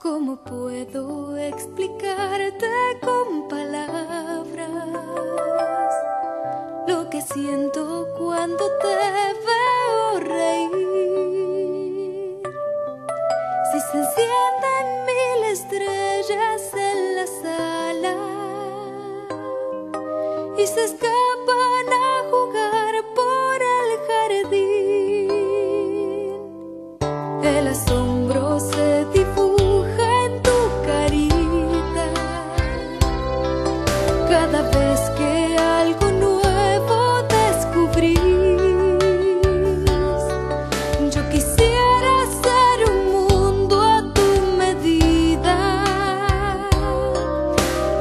¿Cómo puedo explicarte con palabras lo que siento cuando te veo reír? Si se encienden 1000 estrellas en la sala y se escapan a jugar por el jardín, el asombro se dibuja en tu carita cada vez que algo nuevo descubrís. Yo quisiera ser un mundo a tu medida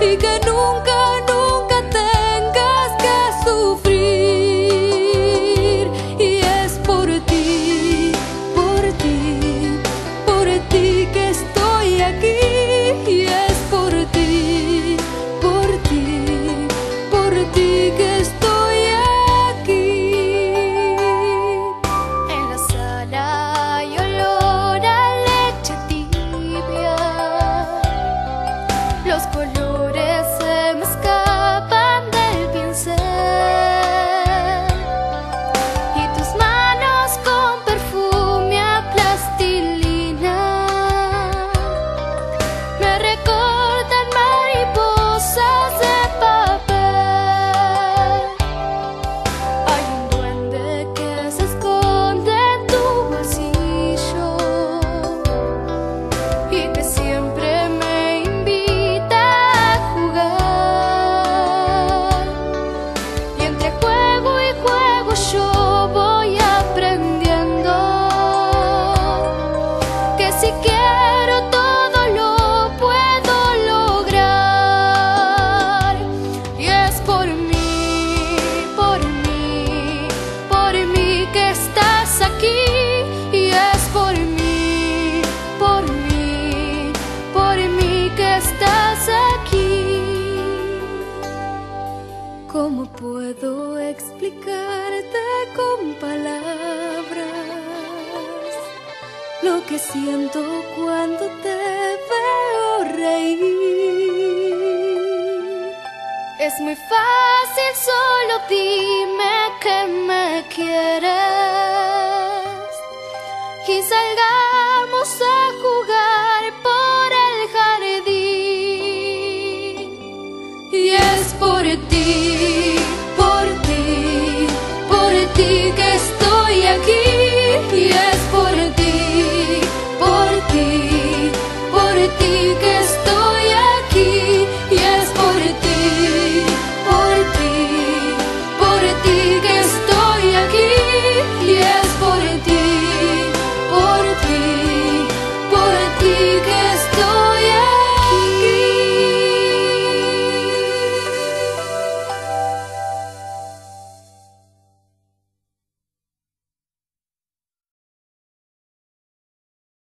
y que nunca, nunca tengas que sufrir. Y es por ti, por ti, por ti que estoy aquí. Y es por ti, por ti, por ti que estoy aquí. En la sala hay olor a leche tibia, los colores se me escapan del pincel y tus manos con perfume a plastilina me recortan mariposas de papel. Hay un duende que se esconde en tu bolsillo y que siempre me invita a jugar. Y entre juego y juego yo voy aprendiendo que si quiero todo lo puedo lograr. Y es por mí, por mí, por mí que estás aquí. Y es por mí, por mí, por mí que estás aquí. ¿Cómo puedo explicarte con palabras lo que siento cuando te veo reír? Es muy fácil, solo dime que me quieres y salgamos a jugar por el jardín. Y es por ti, por ti, por ti